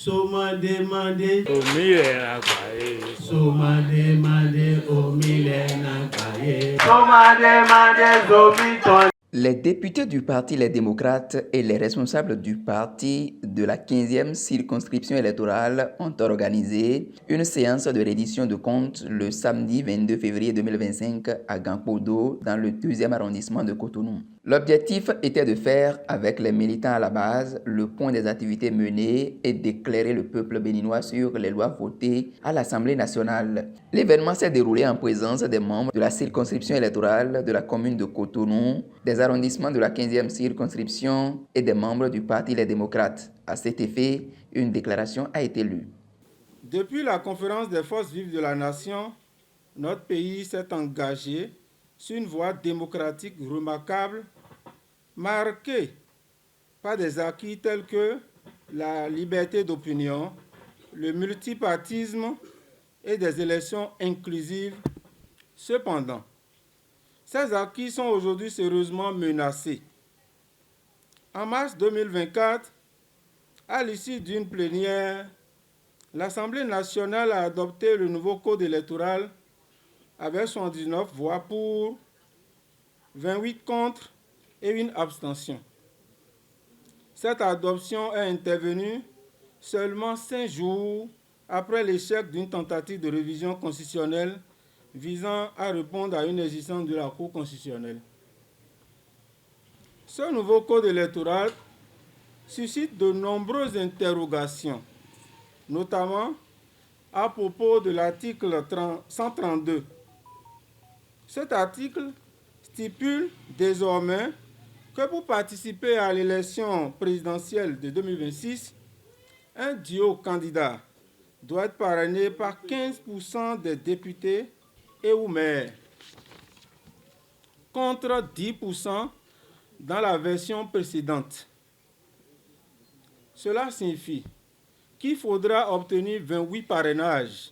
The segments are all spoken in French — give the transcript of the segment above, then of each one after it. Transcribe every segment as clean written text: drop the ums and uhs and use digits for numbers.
Soma demande omile na kwaye. Soma demande omile na kwaye. Soma demande zomiton. Les députés du Parti Les Démocrates et les responsables du parti de la 15e circonscription électorale ont organisé une séance de reddition de comptes le samedi 22 février 2025 à Gankodo, dans le 2e arrondissement de Cotonou. L'objectif était de faire, avec les militants à la base, le point des activités menées et d'éclairer le peuple béninois sur les lois votées à l'Assemblée nationale. L'événement s'est déroulé en présence des membres de la circonscription électorale de la commune de Cotonou, des arrondissements de la 15e circonscription et des membres du Parti Les Démocrates. À cet effet, une déclaration a été lue. Depuis la conférence des forces vives de la nation, notre pays s'est engagé sur une voie démocratique remarquable, marquée par des acquis tels que la liberté d'opinion, le multipartisme et des élections inclusives. Cependant, ces acquis sont aujourd'hui sérieusement menacés. En mars 2024, à l'issue d'une plénière, l'Assemblée nationale a adopté le nouveau code électoral avec 79 voix pour, 28 contre et une abstention. Cette adoption est intervenue seulement 5 jours après l'échec d'une tentative de révision constitutionnelle visant à répondre à une exigence de la Cour constitutionnelle. Ce nouveau code électoral suscite de nombreuses interrogations, notamment à propos de l'article 132. Cet article stipule désormais que pour participer à l'élection présidentielle de 2026, un duo candidat doit être parrainé par 15% des députés et ou maires, contre 10% dans la version précédente. Cela signifie qu'il faudra obtenir 28 parrainages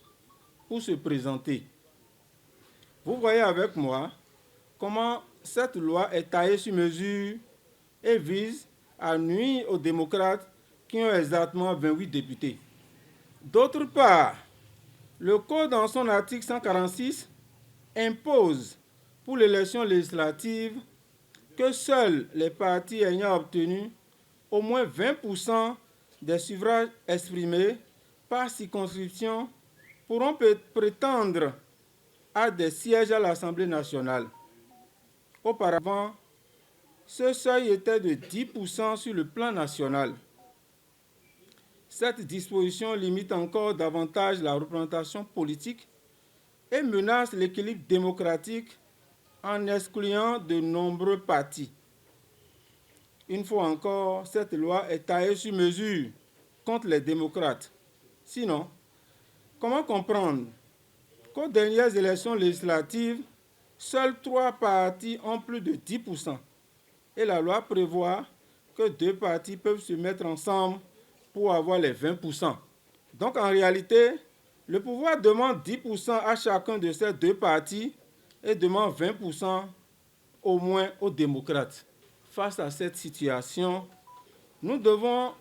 pour se présenter. Vous voyez avec moi comment cette loi est taillée sur mesure et vise à nuire aux démocrates qui ont exactement 28 députés. D'autre part, le Code, dans son article 146, impose pour l'élection législative que seuls les partis ayant obtenu au moins 20% des suffrages exprimés par circonscription pourront prétendre à des sièges à l'Assemblée nationale. Auparavant, ce seuil était de 10% sur le plan national. Cette disposition limite encore davantage la représentation politique et menace l'équilibre démocratique en excluant de nombreux partis. Une fois encore, cette loi est taillée sur mesure contre les démocrates. Sinon, comment comprendre qu'aux dernières élections législatives, seuls 3 partis ont plus de 10%. Et la loi prévoit que 2 partis peuvent se mettre ensemble pour avoir les 20%. Donc en réalité, le pouvoir demande 10% à chacun de ces 2 partis et demande 20% au moins aux démocrates. Face à cette situation, nous devons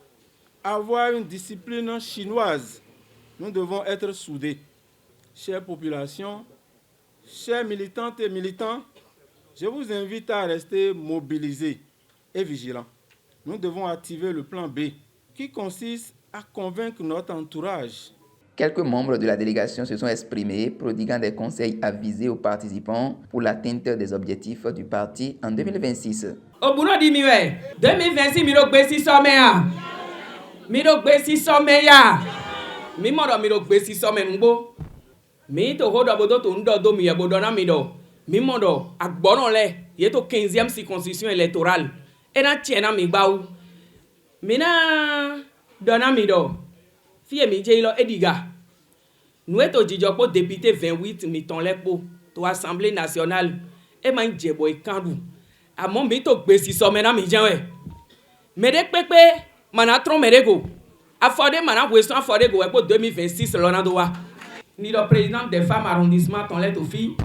avoir une discipline chinoise. Nous devons être soudés. Chère population, chers militantes et militants, je vous invite à rester mobilisés et vigilants. Nous devons activer le plan B, qui consiste à convaincre notre entourage. Quelques membres de la délégation se sont exprimés, prodiguant des conseils avisés aux participants pour l'atteinte des objectifs du parti en 2026. Au bout de 2026, miro gbesi sommeya. Miro gbesi sommeya. Mi modo miro gbesi somme ngbo. Mi to hodo bodo to ndo do mi bodo na mido. Mi modo agbono le yeto 15e circonscription électorale. E na tiena mi gbaou. Mina dona mido. Fie mi je ilo ediga. Nous eto jijopo député 28 mi ton lepo to Assemblée nationale e man jebo e kandu. Amon mi to gbesi somme na mi janwe. Mede pepe mana tron merego. Afode mana question afode go pour 2026 lonado wa. Ni le président des femmes arrondissement ton let aux filles.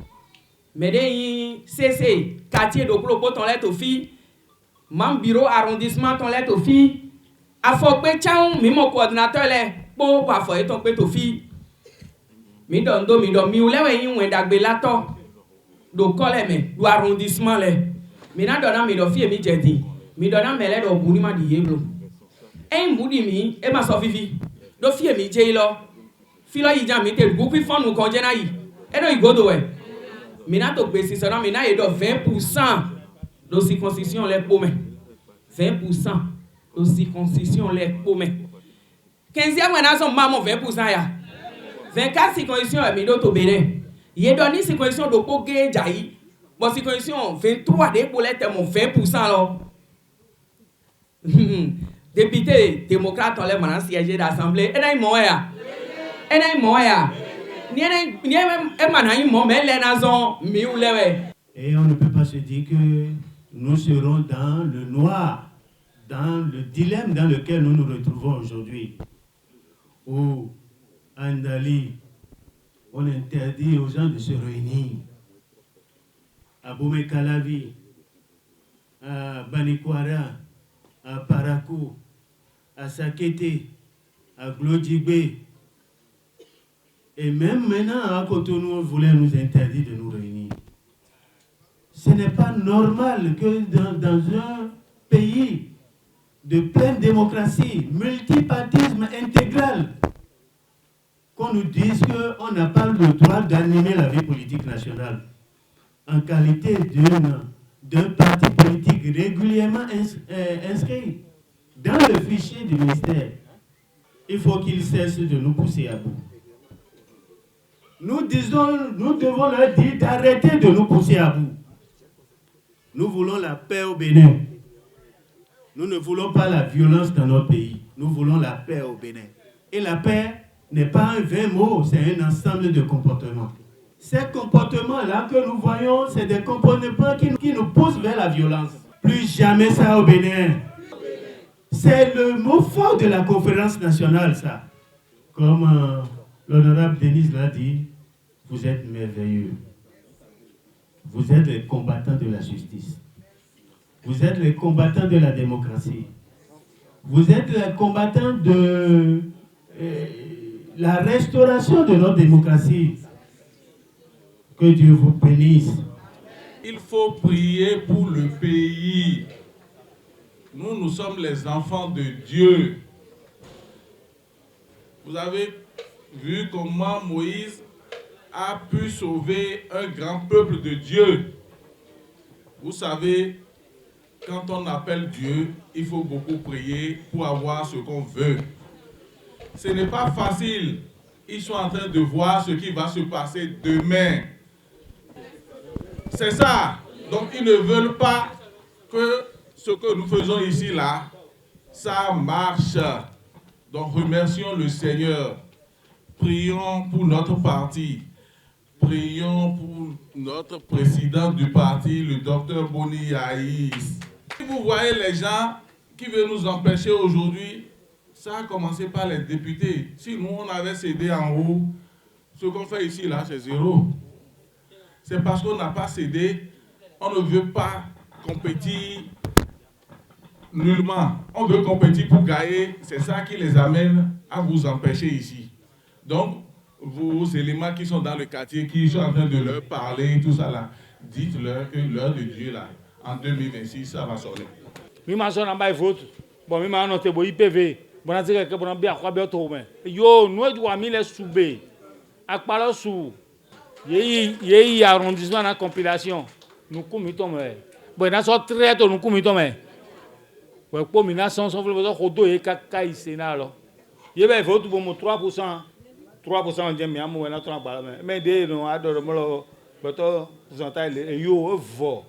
Mede CC quartier de Clopo ton let aux filles. Mam bureau arrondissement ton let aux filles. afɔkpe tsaŋu mi mo coordinateur lɛ kpo wɔ afɔ etɔ kpe to fi mi dɔ ŋdo mi dɔ miwu lɛ wɔ yi wɛ dagbe la tɔ do kɔlɛ mɛ do arrondissement lɛ mi na dɔ na mi dɔ fi mi dze di mi dɔ na mɛ lɛ dɔ bu ni ma di ye blo eyi bu di mi e ma sɔ fifi do fi mi dze yi lɔ fi lɔ yi dza mi te gukui fɔnu kɔ dze na yi e do yi godo wɛ mi na to gbesi sɔ na mi na ye dɔ 20% do circoncision lɛ kpo mɛ 20% do circoncision lɛ kpo mɛ 15e wɛ na sɔn ma mo 20% ya 24 circoncision mi do to Bénin ye dɔ ni circoncision do kpo ge dza yi bon circoncision 23 de kpo lɛ tɛ mo 20% lɔ député démocrate lɛ mana siège d'assemblée e na yi mɔ ya e na yi mɔ ya ni e mana yi mɔ mɛ lɛ na zɔn mi wu lɛ wɛ. Et on ne peut pas se dire que nous serons dans le noir, dans le dilemme dans lequel nous nous retrouvons aujourd'hui, où à Ndali, on interdit aux gens de se réunir, à Boumé-Calavi, à Banikwara, à Parakou, à Sakete, à Glodjibé, et même maintenant à Cotonou, on voulait nous interdire de nous réunir. Ce n'est pas normal que dans un pays de pleine démocratie, multipartisme intégral, qu'on nous dise qu'on n'a pas le droit d'animer la vie politique nationale en qualité d'un parti politique régulièrement inscrit dans le fichier du ministère. Il faut qu'ils cessent de nous pousser à bout. Nous devons leur dire d'arrêter de nous pousser à bout. Nous voulons la paix au Bénin. Nous ne voulons pas la violence dans notre pays. Nous voulons la paix au Bénin. Et la paix n'est pas un vain mot, c'est un ensemble de comportements. Ces comportements-là que nous voyons, c'est des comportements qui nous poussent vers la violence. Plus jamais ça au Bénin. C'est le mot fort de la conférence nationale, ça. Comme l'honorable Denise l'a dit, vous êtes merveilleux. Vous êtes les combattants de la justice. Vous êtes les combattants de la démocratie. Vous êtes les combattants de la restauration de notre démocratie. Que Dieu vous bénisse. Il faut prier pour le pays. Nous sommes les enfants de Dieu. Vous avez vu comment Moïse a pu sauver un grand peuple de Dieu. Vous savez, quand on appelle Dieu, il faut beaucoup prier pour avoir ce qu'on veut. Ce n'est pas facile. Ils sont en train de voir ce qui va se passer demain. C'est ça. Donc ils ne veulent pas que ce que nous faisons ici, là, ça marche. Donc remercions le Seigneur. Prions pour notre parti. Prions pour notre président du parti, le docteur Boni Yaïs. Si vous voyez les gens qui veulent nous empêcher aujourd'hui, ça a commencé par les députés. Si nous, on avait cédé en haut, ce qu'on fait ici, là, c'est zéro. C'est parce qu'on n'a pas cédé, on ne veut pas compétir nullement. On veut compétir pour gagner. C'est ça qui les amène à vous empêcher ici. Donc, vos éléments qui sont dans le quartier, qui sont en train de leur parler, tout ça là, dites-leur que l'heure de Dieu là, en 2026, ça va sonner. Mi ma sɔn na ba vote bon mi ma nɔ te bo IPV bon na se ka bon bi akwa bi to me yo no du wa mi le sube akpalo su ye arrondissement na compilation nous komi to me bon na so très to nous komi to me bon po mi na son vle ko do ye ka isena lo ye be vote bo mo 3% je mi amu na 3 ba me de no adoro mo lo beto pourcentage yo vo.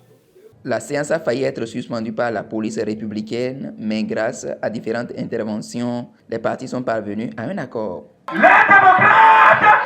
La séance a failli être suspendue par la police républicaine, mais grâce à différentes interventions, les partis sont parvenus à un accord. Les démocrates